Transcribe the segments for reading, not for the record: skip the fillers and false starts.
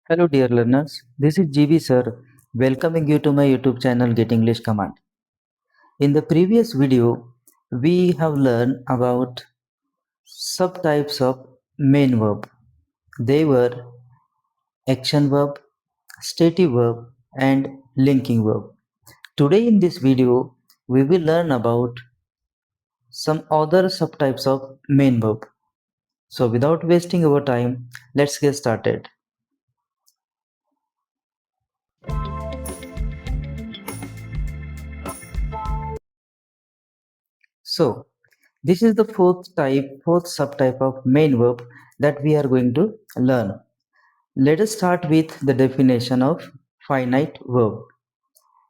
Hello dear learners, this is GB sir welcoming you to my YouTube channel Get English Command. In the previous video, we have learned about subtypes of main verb. They were action verb, stative verb and linking verb. Today in this video, we will learn about some other subtypes of main verb. So without wasting our time, let's get started. So this is the fourth subtype of main verb that we are going to learn. Let us start with the definition of finite verb.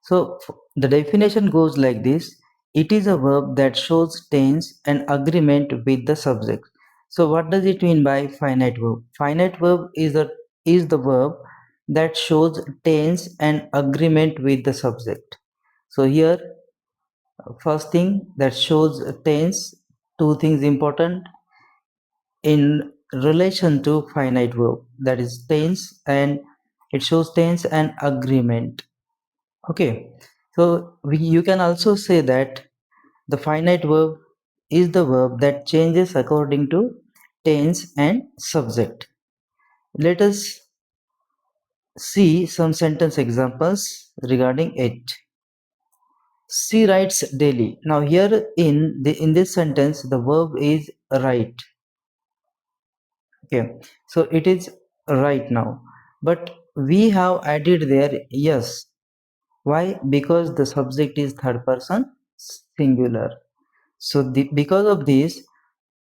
So the definition goes like this. It is a verb that shows tense and agreement with the subject. So what does it mean by finite verb? Finite verb is the verb that shows tense and agreement with the subject. So here first thing that shows tense, two things important in relation to finite verb, that is tense, and it shows tense and agreement. Okay, so you can also say that the finite verb is the verb that changes according to tense and subject. Let us see some sentence examples regarding it. She writes daily. Now here in this sentence the verb is write. Okay, so it is right now, but we have added there yes. Why? Because the subject is third person singular. So because of this,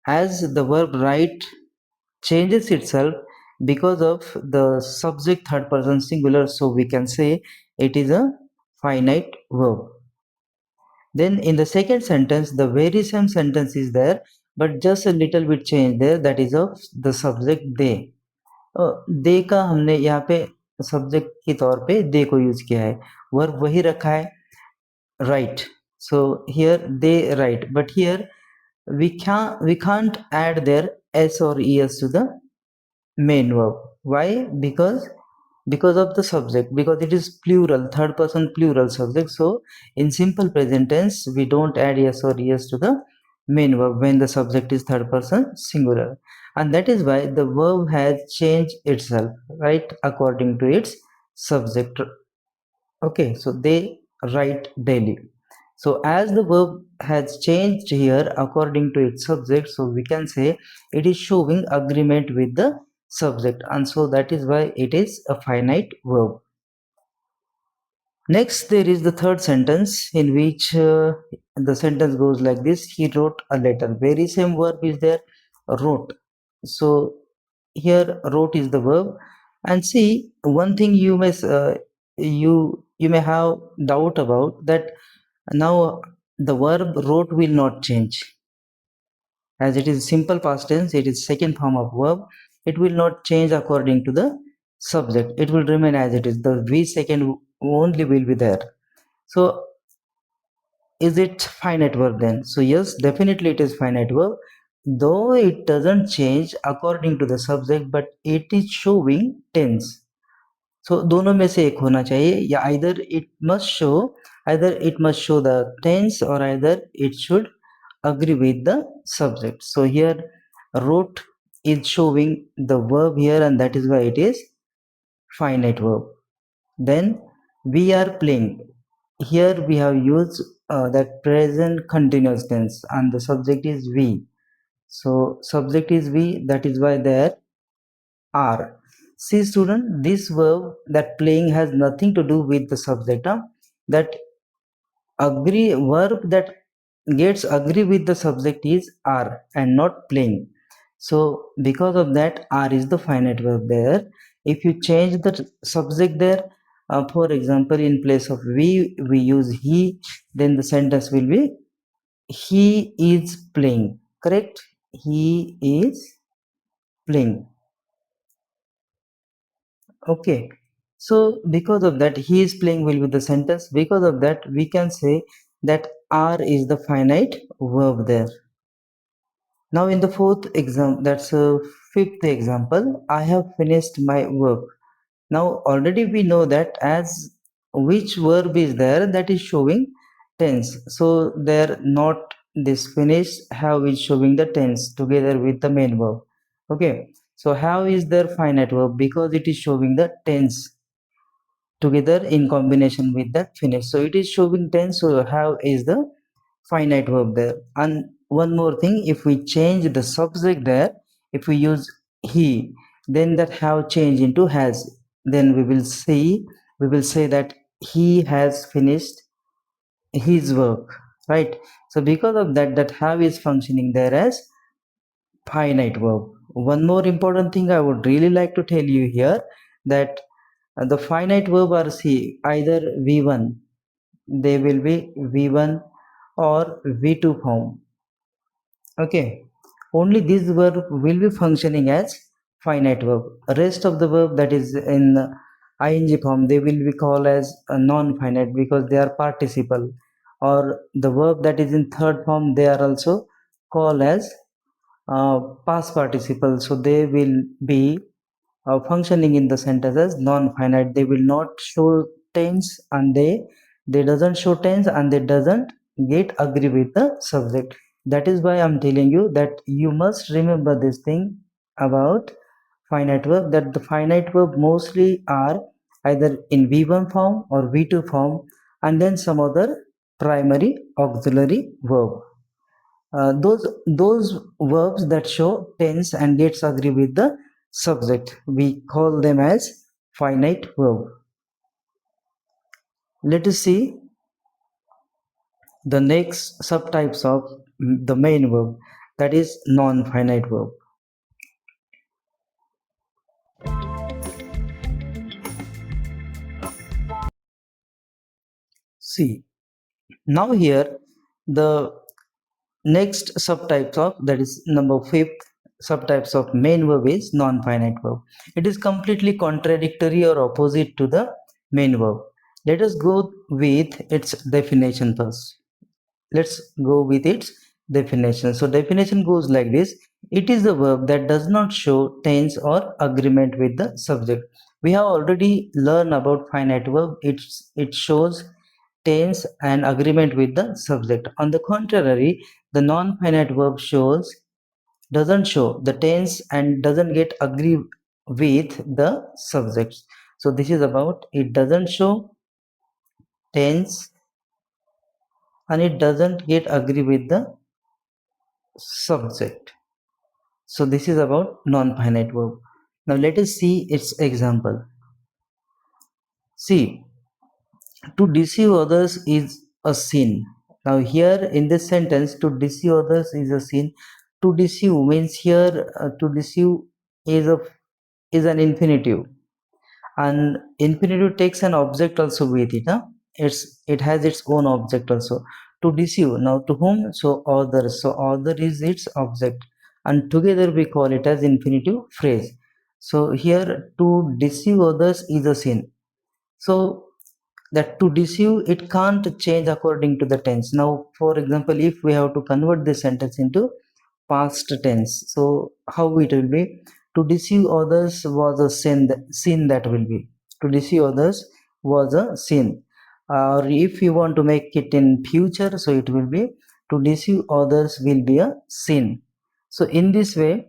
as the verb write changes itself because of the subject third person singular, so we can say it is a finite verb. Then in the second sentence, the very same sentence is there, but just a little bit change there, that is of the subject they. दे का हमने यहाँ पे subject के तौर पे दे को use किया है, वर्ब वही रखा है right. So here they write, but here we can't add their s or es to the main verb. Why? Because of the subject, because it is plural, third person plural subject. So in simple present tense we don't add s or es to the main verb when the subject is third person singular, and that is why the verb has changed itself right according to its subject. Okay, so they write daily. So as the verb has changed here according to its subject, so we can say it is showing agreement with the subject, and so that is why it is a finite verb. Next, there is the third sentence in which the sentence goes like this. He wrote a letter. Very same verb is there, wrote. So here wrote is the verb. And see, one thing you may have doubt about, that now the verb wrote will not change. As it is simple past tense, it is second form of verb. It will not change according to the subject. It will remain as it is. The V second only will be there. So is it finite verb then? So yes, definitely it is finite verb, though it doesn't change according to the subject, but it is showing tense. So दोनों में से एक होना चाहिए, या either it must show the tense, or either it should agree with the subject. So here wrote is showing the verb here, and that is why it is finite verb. Then we are playing. Here we have used that present continuous tense, and the subject is we. So subject is we, that is why there are. See student, this verb that playing has nothing to do with the subject. That verb that gets agree with the subject is are and not playing. So because of that, are is the finite verb there. If you change the subject there, for example, in place of we use he, then the sentence will be he is playing. Correct? He is playing. Okay, so because of that, he is playing will be the sentence. Because of that, we can say that are is the finite verb there. Now in the fourth example, that's a fifth example, I have finished my work. Now already we know that as which verb is there, that is showing tense. So there not this finished have is showing the tense together with the main verb. Okay, so how is there finite verb? Because it is showing the tense together in combination with that finish, so it is showing tense. So have is the finite verb there. And one more thing, if we change the subject there, if we use he, then that have changed into has, then we will say that he has finished his work, right? So because of that, that have is functioning there as finite verb. One more important thing I would really like to tell you here, that the finite verb are see either v1, they will be v1 or v2 form. Okay, only this verb will be functioning as finite verb. Rest of the verb that is in ing form, they will be called as non-finite because they are participle, or the verb that is in third form, they are also called as past participle. So they will be functioning in the sentence as non-finite. They will not show tense, and they doesn't show tense, and they doesn't get agree with the subject. That is why I'm telling you that you must remember this thing about finite verb, that the finite verb mostly are either in v1 form or v2 form, and then some other primary auxiliary verb. Those verbs that show tense and gets agree with the subject, we call them as finite verb. Let us see the next subtypes of the main verb, that is non-finite verb. See, now here the next subtypes of, that is number fifth subtypes of main verb is non-finite verb. It is completely contradictory or opposite to the main verb. Let us go with its definition first. Let's go with its definition. So definition goes like this: it is a verb that does not show tense or agreement with the subject. We have already learned about finite verb. It shows tense and agreement with the subject. On the contrary, the non-finite verb doesn't show the tense and doesn't get agree with the subject. So this is about it doesn't show tense and it doesn't get agree with the subject. So this is about non-finite verb. Now let us see its example. See, to deceive others is a sin. Now here in this sentence, to deceive others is a sin. To deceive means here to deceive is a is an infinitive, and infinitive takes an object also with it. Huh? It has its own object also. To deceive, now to whom? So others. So other is its object, and together we call it as infinitive phrase. So here to deceive others is a sin. So that to deceive, it can't change according to the tense. Now for example, if we have to convert this sentence into past tense, so how it will be? To deceive others was a sin that will be, to deceive others was a sin. Or if you want to make it in future, so it will be to deceive others will be a sin. So in this way,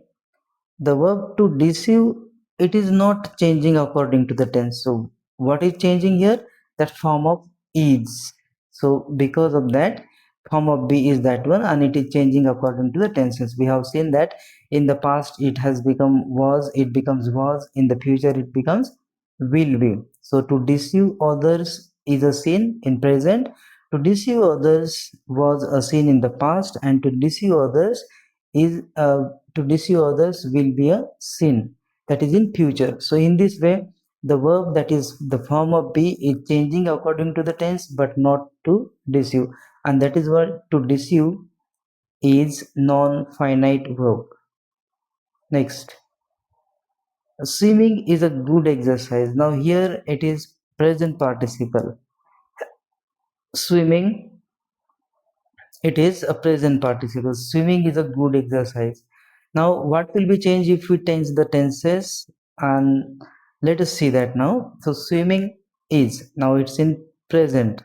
the verb to deceive, it is not changing according to the tense. So what is changing here? That form of is. So because of that, form of be is that one, and it is changing according to the tenses. We have seen that in the past it has become was, it becomes was, in the future it becomes will be. So to deceive others is a sin in present, to deceive others was a sin in the past, and to deceive others is to deceive others will be a sin that is in future. So in this way, the verb that is the form of be is changing according to the tense but not to deceive, and that is why to deceive is non-finite verb. Next, swimming is a good exercise. Now here it is present participle. Swimming, it is a present participle. Swimming is a good exercise. Now what will be changed if we change the tenses? And Let us see that now. So swimming is, now it's in present.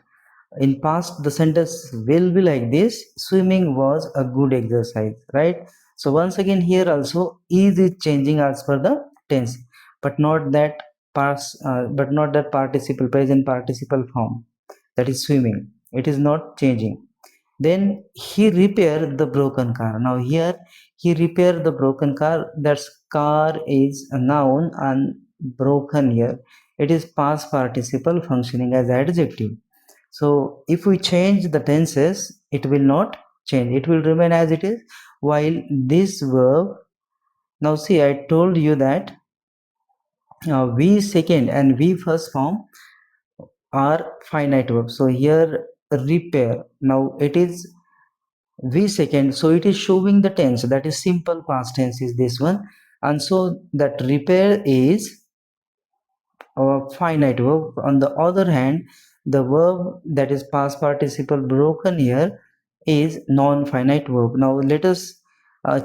In past the sentence will be like this: swimming was a good exercise, right? So once again here also is changing as per the tense, but not that participle, present participle form, that is swimming. It is not changing. Then he repaired the broken car. Now here he repaired the broken car. That's car is a noun, and broken here it is past participle functioning as adjective. So if we change the tenses, it will not change, it will remain as it is. While this verb, now see, I told you that we second and we first form are finite verbs. So here repair, now it is we second, so it is showing the tense, that is simple past tense is this one. And so that repair is finite verb. On the other hand, the verb that is past participle broken here is non-finite verb. Now let us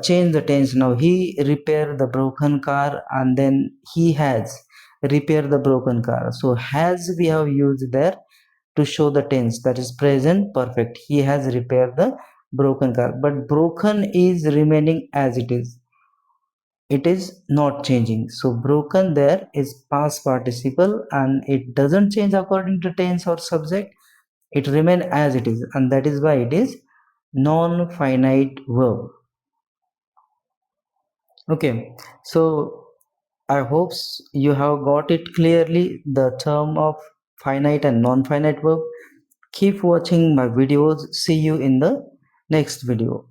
change the tense. Now he repaired the broken car, and then he has repaired the broken car. So has we have used there to show the tense, that is present perfect. He has repaired the broken car, but broken is remaining as it is, it is not changing. So broken there is past participle, and it doesn't change according to tense or subject, it remain as it is, and that is why it is non-finite verb. Okay, so I hope you have got it clearly, the term of finite and non-finite verb. Keep watching my videos. See you in the next video.